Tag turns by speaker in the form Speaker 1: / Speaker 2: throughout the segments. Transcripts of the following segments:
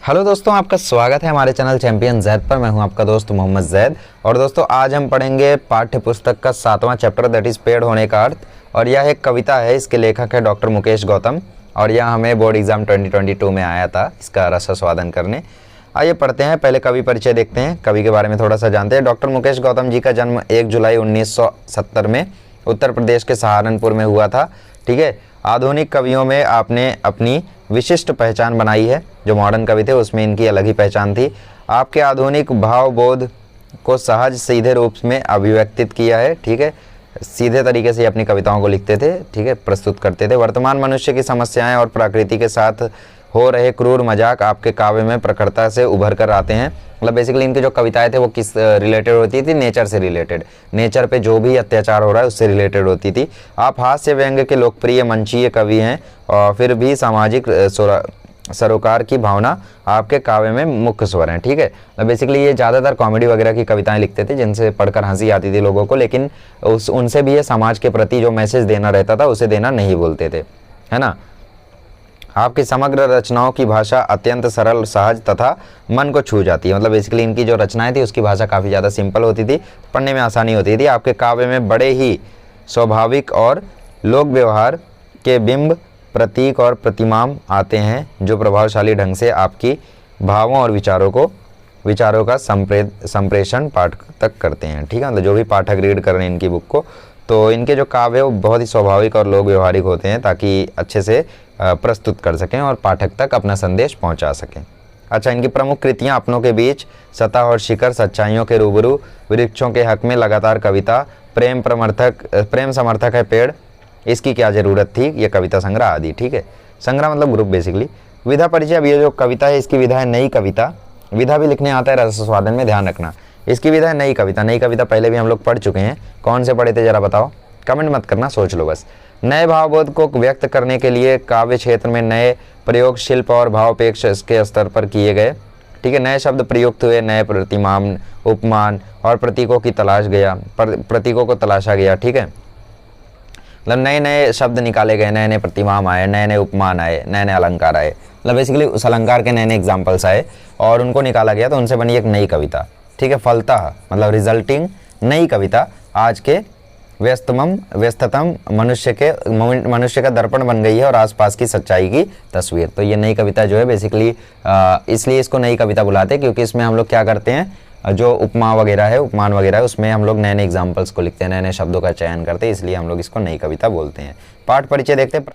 Speaker 1: Hello दोस्तों, आपका स्वागत है हमारे चैनल चैंपियन जैद पर। मैं हूं आपका दोस्त मोहम्मद जैद। और दोस्तों आज हम पढ़ेंगे पाठ्य पुस्तक का 7वां चैप्टर, दैट इज़ पेड़ होने का अर्थ। और यह एक कविता है, इसके लेखक है डॉक्टर मुकेश गौतम और यह हमें बोर्ड एग्जाम 2022 में आया था इसका रसास्वादन करने। आइए पढ़ते हैं। पहले कवि परिचय देखते हैं, कवि के बारे में थोड़ा सा जानते हैं। डॉक्टर मुकेश गौतम जी का जन्म 1 जुलाई 1970 में उत्तर प्रदेश के सहारनपुर में हुआ था। ठीक है, आधुनिक कवियों में आपने अपनी विशिष्ट पहचान बनाई है। जो मॉडर्न कवि थे उसमें इनकी अलग ही पहचान थी। आपके आधुनिक भावबोध को सहज सीधे रूप में अभिव्यक्तित किया है। ठीक है, सीधे तरीके से अपनी कविताओं को लिखते थे, ठीक है, प्रस्तुत करते थे। वर्तमान मनुष्य की समस्याएं और प्रकृति के साथ हो रहे क्रूर मजाक आपके काव्य में प्रखरता से उभर कर आते हैं। मतलब बेसिकली इनकी जो कविताएं थे वो किस रिलेटेड होती थी? नेचर से रिलेटेड, नेचर पे जो भी अत्याचार हो रहा है उससे रिलेटेड होती थी। आप हास्य व्यंग्य के लोकप्रिय मंचीय कवि हैं और फिर भी सामाजिक सरोकार की भावना आपके काव्य में मुख्य स्वर हैं। ठीक है, बेसिकली ये ज़्यादातर कॉमेडी वगैरह की कविताएं लिखते थे जिनसे पढ़कर हंसी आती थी लोगों को, लेकिन उनसे भी ये समाज के प्रति जो मैसेज देना रहता था उसे देना नहीं बोलते थे, है ना। आपकी समग्र रचनाओं की भाषा अत्यंत सरल, सहज तथा मन को छू जाती है। मतलब बेसिकली इनकी जो रचनाएं थी उसकी भाषा काफ़ी ज़्यादा सिंपल होती थी, पढ़ने में आसानी होती थी। आपके काव्य में बड़े ही स्वाभाविक और लोक व्यवहार के बिंब, प्रतीक और प्रतिमाम आते हैं जो प्रभावशाली ढंग से आपकी भावों और विचारों का संप्रेषण पाठक तक करते हैं। ठीक है, मतलब जो भी पाठक रीड कर रहे हैं इनकी बुक को, तो इनके जो काव्य वो बहुत ही स्वाभाविक और लोक व्यवहारिक होते हैं ताकि अच्छे से प्रस्तुत कर सकें और पाठक तक अपना संदेश पहुंचा सकें। अच्छा, इनकी प्रमुख कृतियां अपनों के बीच, सतह और शिखर, सच्चाइयों के रूबरू, वृक्षों के हक में लगातार कविता, प्रेम समर्थक है पेड़, इसकी क्या ज़रूरत थी, ये कविता संग्रह आदि। ठीक है, संग्रह मतलब ग्रुप बेसिकली। विधा परिचय, अब ये जो कविता है इसकी विधा है नई कविता। विधा भी लिखने आता है रसास्वादन में, ध्यान रखना। इसकी विधा है नई कविता। नई कविता पहले भी हम लोग पढ़ चुके हैं। कौन से पढ़े थे ज़रा बताओ, कमेंट मत करना, सोच लो बस। नए भावबोध को व्यक्त करने के लिए काव्य क्षेत्र में नए प्रयोग, शिल्प और भावापेक्ष के स्तर पर किए गए। ठीक है, नए शब्द प्रयुक्त हुए, नए प्रतिमान, उपमान और प्रतीकों को तलाशा गया। ठीक है, मतलब नए नए शब्द निकाले गए, नए नए प्रतिमान आए, नए नए उपमान आए, नए नए अलंकार आए। मतलब बेसिकली उस अलंकार के नए नए एग्जाम्पल्स आए और उनको निकाला गया तो उनसे बनी एक नई कविता। ठीक है, फलतः मतलब रिजल्टिंग नई कविता आज के व्यस्ततम मनुष्य का दर्पण बन गई है और आसपास की सच्चाई की तस्वीर। तो ये नई कविता जो है बेसिकली इसलिए इसको नई कविता बुलाते हैं क्योंकि इसमें हम लोग क्या करते हैं, जो उपमान वगैरह है उसमें हम लोग नए नए एग्जाम्पल्स को लिखते हैं, नए नए शब्दों का चयन करते हैं, इसलिए हम लोग इसको नई कविता बोलते हैं। पाठ परिचय देखते हैं।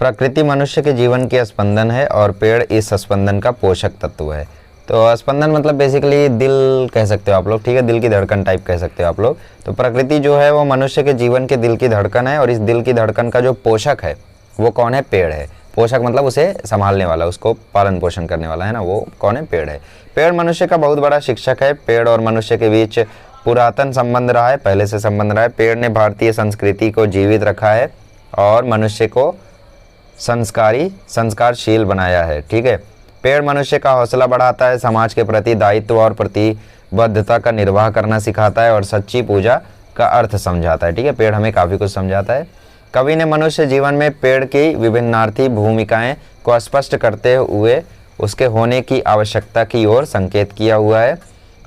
Speaker 1: प्रकृति मनुष्य के जीवन की स्पंदन है और पेड़ इस स्पंदन का पोषक तत्व है। तो स्पंदन मतलब बेसिकली दिल कह सकते हो आप लोग। ठीक है, दिल की धड़कन टाइप कह सकते हो आप लोग। तो प्रकृति जो है वो मनुष्य के जीवन के दिल की धड़कन है और इस दिल की धड़कन का जो पोषक है वो कौन है? पेड़ है। पोषक मतलब उसे संभालने वाला, उसको पालन पोषण करने वाला, है ना, वो कौन है? पेड़ है। पेड़ मनुष्य का बहुत बड़ा शिक्षक है। पेड़ और मनुष्य के बीच पुरातन संबंध रहा है, पहले से संबंध रहा है। पेड़ ने भारतीय संस्कृति को जीवित रखा है और मनुष्य को संस्कारशील बनाया है। ठीक है, पेड़ मनुष्य का हौसला बढ़ाता है, समाज के प्रति दायित्व और प्रतिबद्धता का निर्वाह करना सिखाता है और सच्ची पूजा का अर्थ समझाता है। ठीक है, पेड़ हमें काफ़ी कुछ समझाता है। कवि ने मनुष्य जीवन में पेड़ की विभिन्नार्थी भूमिकाएं को स्पष्ट करते हुए उसके होने की आवश्यकता की ओर संकेत किया हुआ है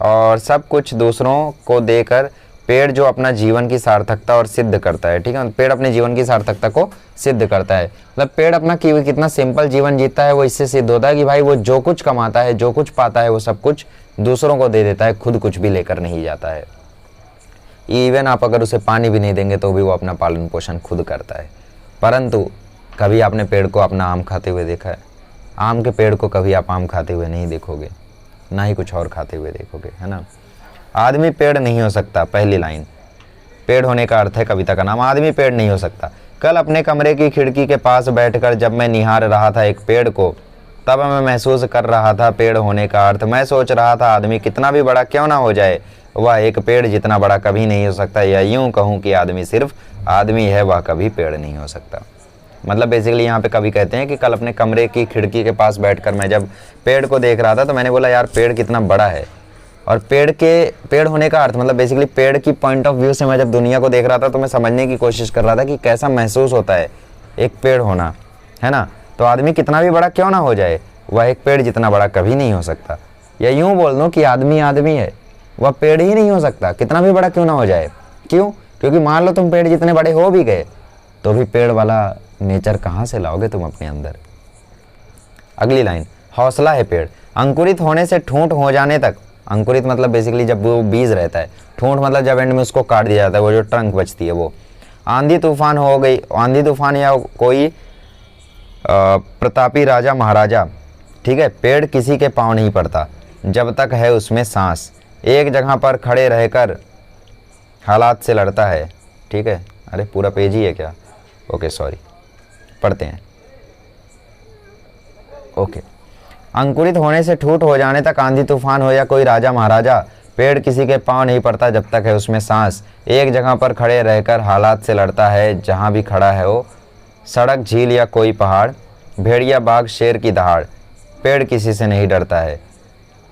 Speaker 1: और सब कुछ दूसरों को देकर पेड़ जो अपना जीवन की सार्थकता और सिद्ध करता है। ठीक है, पेड़ अपने जीवन की सार्थकता को सिद्ध करता है। मतलब पेड़ अपना कितना सिंपल जीवन जीता है वो इससे सिद्ध होता है कि भाई वो जो कुछ कमाता है, जो कुछ पाता है, वो सब कुछ दूसरों को दे देता है, खुद कुछ भी लेकर नहीं जाता है। इवन आप अगर उसे पानी भी नहीं देंगे तो भी वो अपना पालन पोषण खुद करता है। परंतु कभी आपने पेड़ को अपना आम खाते हुए देखा है? आम के पेड़ को कभी आप आम खाते हुए नहीं देखोगे, ना ही कुछ और खाते हुए देखोगे, है ना। आदमी पेड़ नहीं हो सकता, पहली लाइन। पेड़ होने का अर्थ है कविता का नाम, आदमी पेड़ नहीं हो सकता। कल अपने कमरे की खिड़की के पास बैठकर जब मैं निहार रहा था एक पेड़ को, तब मैं महसूस कर रहा था पेड़ होने का अर्थ। मैं सोच रहा था आदमी कितना भी बड़ा क्यों ना हो जाए, वह एक पेड़ जितना बड़ा कभी नहीं हो सकता, या यूं कहूँ कि आदमी सिर्फ आदमी है, वह कभी पेड़ नहीं हो सकता। मतलब बेसिकली यहाँ पे कवि कहते हैं कि कल अपने कमरे की खिड़की के पास बैठकर मैं जब पेड़ को देख रहा था तो मैंने बोला यार पेड़ कितना बड़ा है। और पेड़ होने का अर्थ मतलब बेसिकली पेड़ की पॉइंट ऑफ व्यू से मैं जब दुनिया को देख रहा था तो मैं समझने की कोशिश कर रहा था कि कैसा महसूस होता है एक पेड़ होना, है ना। तो आदमी कितना भी बड़ा क्यों ना हो जाए, वह एक पेड़ जितना बड़ा कभी नहीं हो सकता। या यूं बोल दूं कि आदमी आदमी है, वह पेड़ ही नहीं हो सकता कितना भी बड़ा क्यों ना हो जाए। क्यों? क्योंकि मान लो तुम पेड़ जितने बड़े हो भी गए तो भी पेड़ वाला नेचर कहाँ से लाओगे तुम अपने अंदर। अगली लाइन, हौसला है पेड़, अंकुरित होने से ठूंठ हो जाने तक। अंकुरित मतलब बेसिकली जब वो बीज रहता है, ठूंठ मतलब जब एंड में उसको काट दिया जाता है, वो जो ट्रंक बचती है वो। आंधी तूफान हो गई, आंधी तूफान या कोई प्रतापी राजा महाराजा, ठीक है, पेड़ किसी के पाँव नहीं पड़ता जब तक है उसमें सांस, एक जगह पर खड़े रहकर हालात से लड़ता है। ठीक है, अरे पूरा पेज ही है क्या? ओके सॉरी, पढ़ते हैं। ओके, अंकुरित होने से ठूंठ हो जाने तक आंधी तूफान हो या कोई राजा महाराजा, पेड़ किसी के पाँव नहीं पड़ता जब तक है उसमें सांस, एक जगह पर खड़े रहकर हालात से लड़ता है जहाँ भी खड़ा है वो। सड़क, झील या कोई पहाड़, भेड़िया, बाघ, शेर की दहाड़, पेड़ किसी से नहीं डरता है।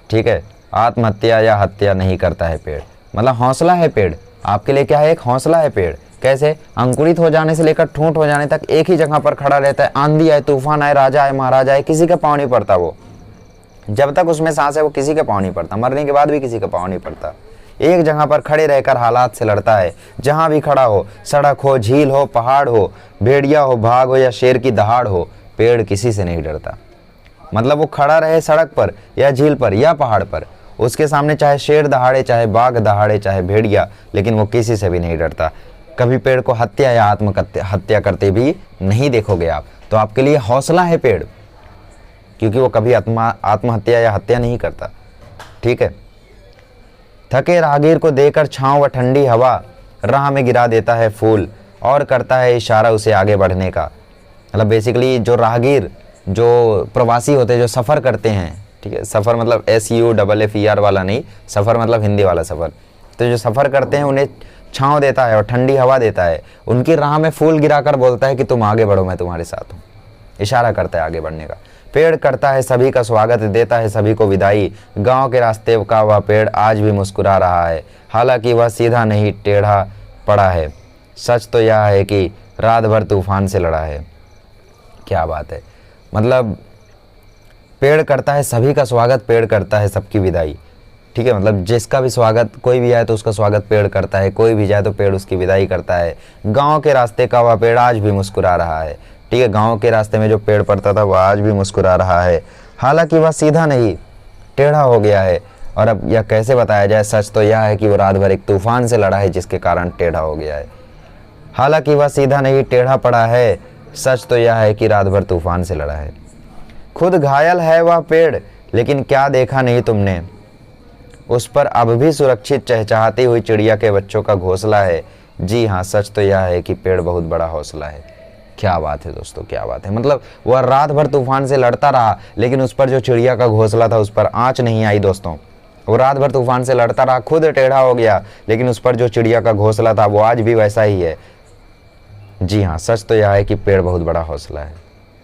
Speaker 1: ठीक है, आत्महत्या या हत्या नहीं करता है पेड़, मतलब हौसला है पेड़ आपके लिए। क्या है? एक हौसला है पेड़। कैसे? अंकुरित हो जाने से लेकर ठूंठ हो जाने तक एक ही जगह पर खड़ा रहता है, आंधी आए, तूफान आए, राजा आए, महाराजा आए, किसी का पाँव नहीं पड़ता वो। जब तक उसमें सांस है वो किसी का पाँव नहीं पड़ता, मरने के बाद भी किसी का पाँव नहीं पड़ता। एक जगह पर खड़े रहकर हालात से लड़ता है जहाँ भी खड़ा हो, सड़क हो, झील हो, पहाड़ हो, भेड़िया हो, बाघ हो या शेर की दहाड़ हो, पेड़ किसी से नहीं डरता। मतलब वो खड़ा रहे सड़क पर या झील पर या पहाड़ पर, उसके सामने चाहे शेर दहाड़े, चाहे बाघ दहाड़े, चाहे भेड़िया, लेकिन वो किसी से भी नहीं डरता। कभी पेड़ को हत्या या हत्या करते भी नहीं देखोगे आप। तो आपके लिए हौसला है पेड़, क्योंकि वो कभी आत्महत्या या हत्या नहीं करता। ठीक है, थके राहगीर को देकर छांव व ठंडी हवा, राह में गिरा देता है फूल और करता है इशारा उसे आगे बढ़ने का। मतलब बेसिकली जो राहगीर, जो प्रवासी होते हैं, जो सफ़र करते हैं, ठीक है, सफ़र मतलब SUFFER वाला नहीं, सफ़र मतलब हिंदी वाला सफ़र। तो जो सफ़र करते हैं उन्हें छांव देता है और ठंडी हवा देता है, उनकी राह में फूल गिराकर बोलता है कि तुम आगे बढ़ो, मैं तुम्हारे साथ हूँ, इशारा करता है आगे बढ़ने का। पेड़ करता है सभी का स्वागत, देता है सभी को विदाई, गांव के रास्ते का वह पेड़ आज भी मुस्कुरा रहा है, हालांकि वह सीधा नहीं टेढ़ा पड़ा है। सच तो यह है कि रात भर तूफान से लड़ा है। क्या बात है, मतलब पेड़ करता है सभी का स्वागत, पेड़ करता है सबकी विदाई। ठीक है, मतलब जिसका भी स्वागत, कोई भी आए तो उसका स्वागत पेड़ करता है, कोई भी जाए तो पेड़ उसकी विदाई करता है। गांव के रास्ते का वह पेड़ आज भी मुस्कुरा रहा है। ठीक है, गांव के रास्ते में जो पेड़ पड़ता था वह आज भी मुस्कुरा रहा है, हालांकि वह सीधा नहीं टेढ़ा हो गया है। और अब यह कैसे बताया जाए? सच तो यह है कि वो रात भर एक तूफान से लड़ा है जिसके कारण टेढ़ा हो गया है। हालांकि वह सीधा नहीं टेढ़ा पड़ा है, सच तो यह है कि रात भर तूफान से लड़ा है। खुद घायल है वह पेड़, लेकिन क्या देखा नहीं तुमने, उस पर अब भी सुरक्षित चहचहाती हुई चिड़िया के बच्चों का घोंसला है। जी हाँ, सच तो यह है कि पेड़ बहुत बड़ा हौसला है। क्या बात है दोस्तों, क्या बात है। मतलब वह रात भर तूफान से लड़ता रहा, लेकिन उस पर जो चिड़िया का घोंसला था उस पर आंच नहीं आई दोस्तों। वो रात भर तूफान से लड़ता रहा, खुद टेढ़ा हो गया, लेकिन उस पर जो चिड़िया का घोंसला था वो आज भी वैसा ही है। जी हाँ, सच तो यह है कि पेड़ बहुत बड़ा हौसला है।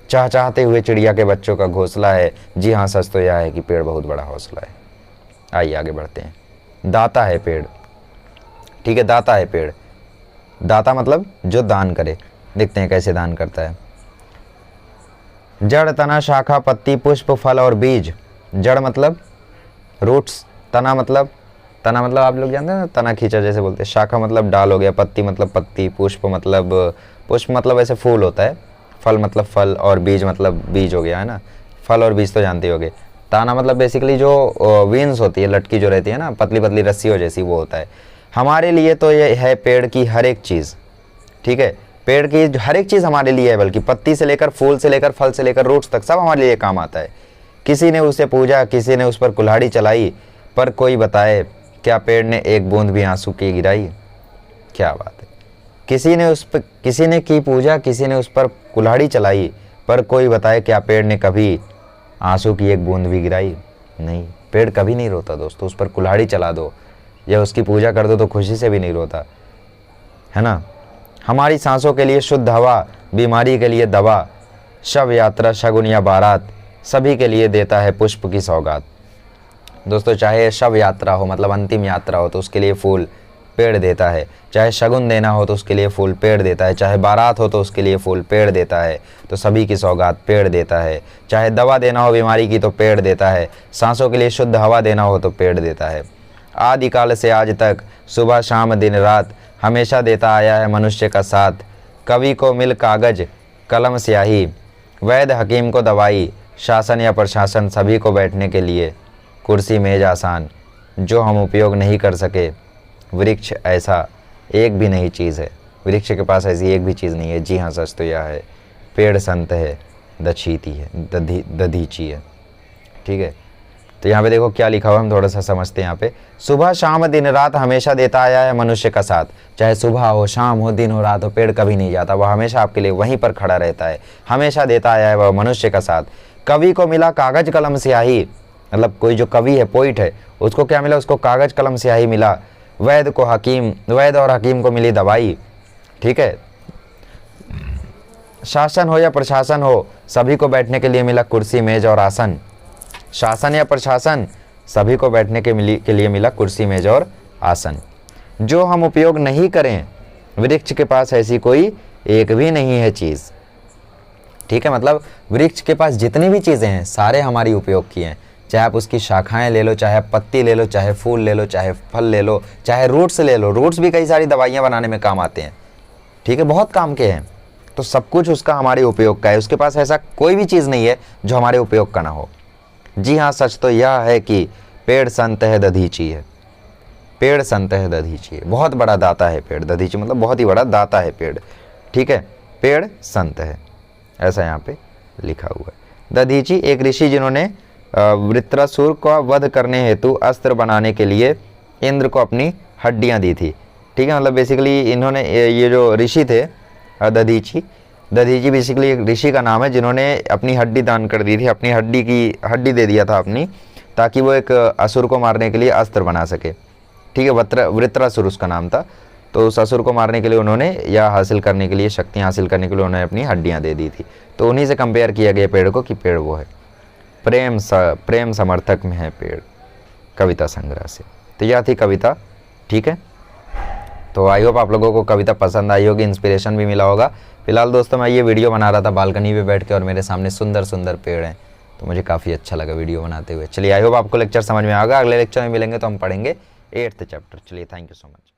Speaker 1: चहचहाते हुए चिड़िया के बच्चों का घोंसला है। जी हाँ, सच तो यह है कि पेड़ बहुत बड़ा हौसला है। आइए आगे बढ़ते हैं। दाता है पेड़। ठीक है, दाता है पेड़। दाता मतलब जो दान करे। देखते हैं कैसे दान करता है। जड़, तना, शाखा, पत्ती, पुष्प, फल और बीज। जड़ मतलब रूट्स, तना मतलब आप लोग जानते हैं ना, तना खींचा जैसे बोलते हैं। शाखा मतलब डाल हो गया, पत्ती मतलब पत्ती, पुष्प मतलब ऐसे फूल होता है, फल मतलब फल, और बीज मतलब बीज हो गया, है ना। फल और बीज तो जानते होगे। ताना मतलब बेसिकली जो विंस होती है, लटकी जो रहती है ना, पतली पतली रस्सियों जैसी, वो होता है। हमारे लिए तो ये है पेड़ की हर एक चीज़। ठीक है, पेड़ की हर एक चीज़ हमारे लिए है, बल्कि पत्ती से लेकर फूल से लेकर फल से लेकर रूट्स तक सब हमारे लिए काम आता है। किसी ने उसे पूजा, किसी ने उस पर कुल्हाड़ी चलाई, पर कोई बताए क्या पेड़ ने एक बूंद भी आंसू की गिराई। क्या बात है। किसी ने की पूजा, किसी ने उस पर कुल्हाड़ी चलाई, पर कोई बताए क्या पेड़ ने कभी आंसू की एक बूंद भी गिराई। नहीं, पेड़ कभी नहीं रोता दोस्तों। उस पर कुल्हाड़ी चला दो या उसकी पूजा कर दो तो खुशी से भी नहीं रोता, है ना। हमारी सांसों के लिए शुद्ध हवा, बीमारी के लिए दवा, शव यात्रा, शगुन या बारात, सभी के लिए देता है पुष्प की सौगात। दोस्तों, चाहे शव यात्रा हो मतलब अंतिम यात्रा हो तो उसके लिए फूल, पेड़ देता है। चाहे शगुन देना हो तो उसके लिए फूल पेड़ देता है, चाहे बारात हो तो उसके लिए फूल पेड़ देता है। तो सभी की सौगात पेड़ देता है। चाहे दवा देना हो बीमारी की तो पेड़ देता है। सांसों के लिए शुद्ध हवा देना हो तो पेड़ देता है। आदिकाल से आज तक सुबह शाम दिन रात हमेशा देता आया है मनुष्य का साथ। कवि को मिल कागज कलम स्याही, वैद्य हकीम को दवाई, शासन या प्रशासन सभी को बैठने के लिए कुर्सी मेज आसान। जो हम उपयोग नहीं कर सके वृक्ष ऐसा एक भी नहीं चीज़ है। वृक्ष के पास ऐसी एक भी चीज़ नहीं है। जी हाँ, सच तो यह है, पेड़ संत है, दधीची है, दधीची है। ठीक है, तो यहाँ पे देखो क्या लिखा हुआ, हम थोड़ा सा समझते हैं। यहाँ पे सुबह शाम दिन रात हमेशा देता आया है मनुष्य का साथ। चाहे सुबह हो, शाम हो, दिन हो, रात हो, पेड़ कभी नहीं जाता, वह हमेशा आपके लिए वहीं पर खड़ा रहता है। हमेशा देता आया है वह मनुष्य का साथ। कवि को मिला कागज कलम स्याही, मतलब कोई जो कवि है, पोइट है, उसको क्या मिला? उसको कागज कलम स्याही मिला। वैद्य और हकीम को मिली दवाई। ठीक है, शासन हो या प्रशासन हो सभी को बैठने के लिए मिला कुर्सी मेज और आसन। शासन या प्रशासन सभी को बैठने के लिए मिला कुर्सी मेज और आसन। जो हम उपयोग नहीं करें वृक्ष के पास ऐसी कोई एक भी नहीं है चीज़। ठीक है, मतलब वृक्ष के पास जितनी भी चीज़ें हैं सारे हमारी उपयोग की हैं। चाहे आप उसकी शाखाएं ले लो, चाहे पत्ती ले लो, चाहे फूल ले लो, चाहे फल ले लो, चाहे रूट्स ले लो। रूट्स भी कई सारी दवाइयाँ बनाने में काम आते हैं। ठीक है, बहुत काम के हैं। तो सब कुछ उसका हमारे उपयोग का है। उसके पास ऐसा कोई भी चीज़ नहीं है जो हमारे उपयोग का ना हो। जी हाँ, सच तो यह है कि पेड़ संत है, दधीची है। पेड़ संत है, दधीची है। बहुत बड़ा दाता है पेड़। दधीची मतलब बहुत ही बड़ा दाता है पेड़। ठीक है, पेड़ संत है, ऐसा यहाँ पे लिखा हुआ है। दधीची एक ऋषि जिन्होंने वृत्रासुर का वध करने हेतु अस्त्र बनाने के लिए इंद्र को अपनी हड्डियाँ दी थी। ठीक है, मतलब बेसिकली इन्होंने ये जो ऋषि थे दधीची बेसिकली एक ऋषि का नाम है जिन्होंने अपनी हड्डी दान कर दी थी। अपनी हड्डी दे दिया था अपनी, ताकि वो एक असुर को मारने के लिए अस्त्र बना सके। ठीक है, वृत्रासुर उसका नाम था। तो उस असुर को मारने के लिए उन्होंने या हासिल करने के लिए, शक्तियाँ हासिल करने के लिए उन्होंने अपनी हड्डियाँ दे दी थी। तो उन्हीं से कंपेयर किया गया पेड़ को कि पेड़ वो है। प्रेम समर्थक में है पेड़, कविता संग्रह से। तो यह थी कविता। ठीक है, तो आई होप आप लोगों को कविता पसंद आई होगी, इंस्पिरेशन भी मिला होगा। फिलहाल दोस्तों मैं ये वीडियो बना रहा था बालकनी पे बैठ के और मेरे सामने सुंदर सुंदर पेड़ हैं, तो मुझे काफ़ी अच्छा लगा वीडियो बनाते हुए। चलिए, आई होप आपको लेक्चर समझ में आएगा। अगले लेक्चर में मिलेंगे तो हम पढ़ेंगे 8th चैप्टर। चलिए, थैंक यू सो मच।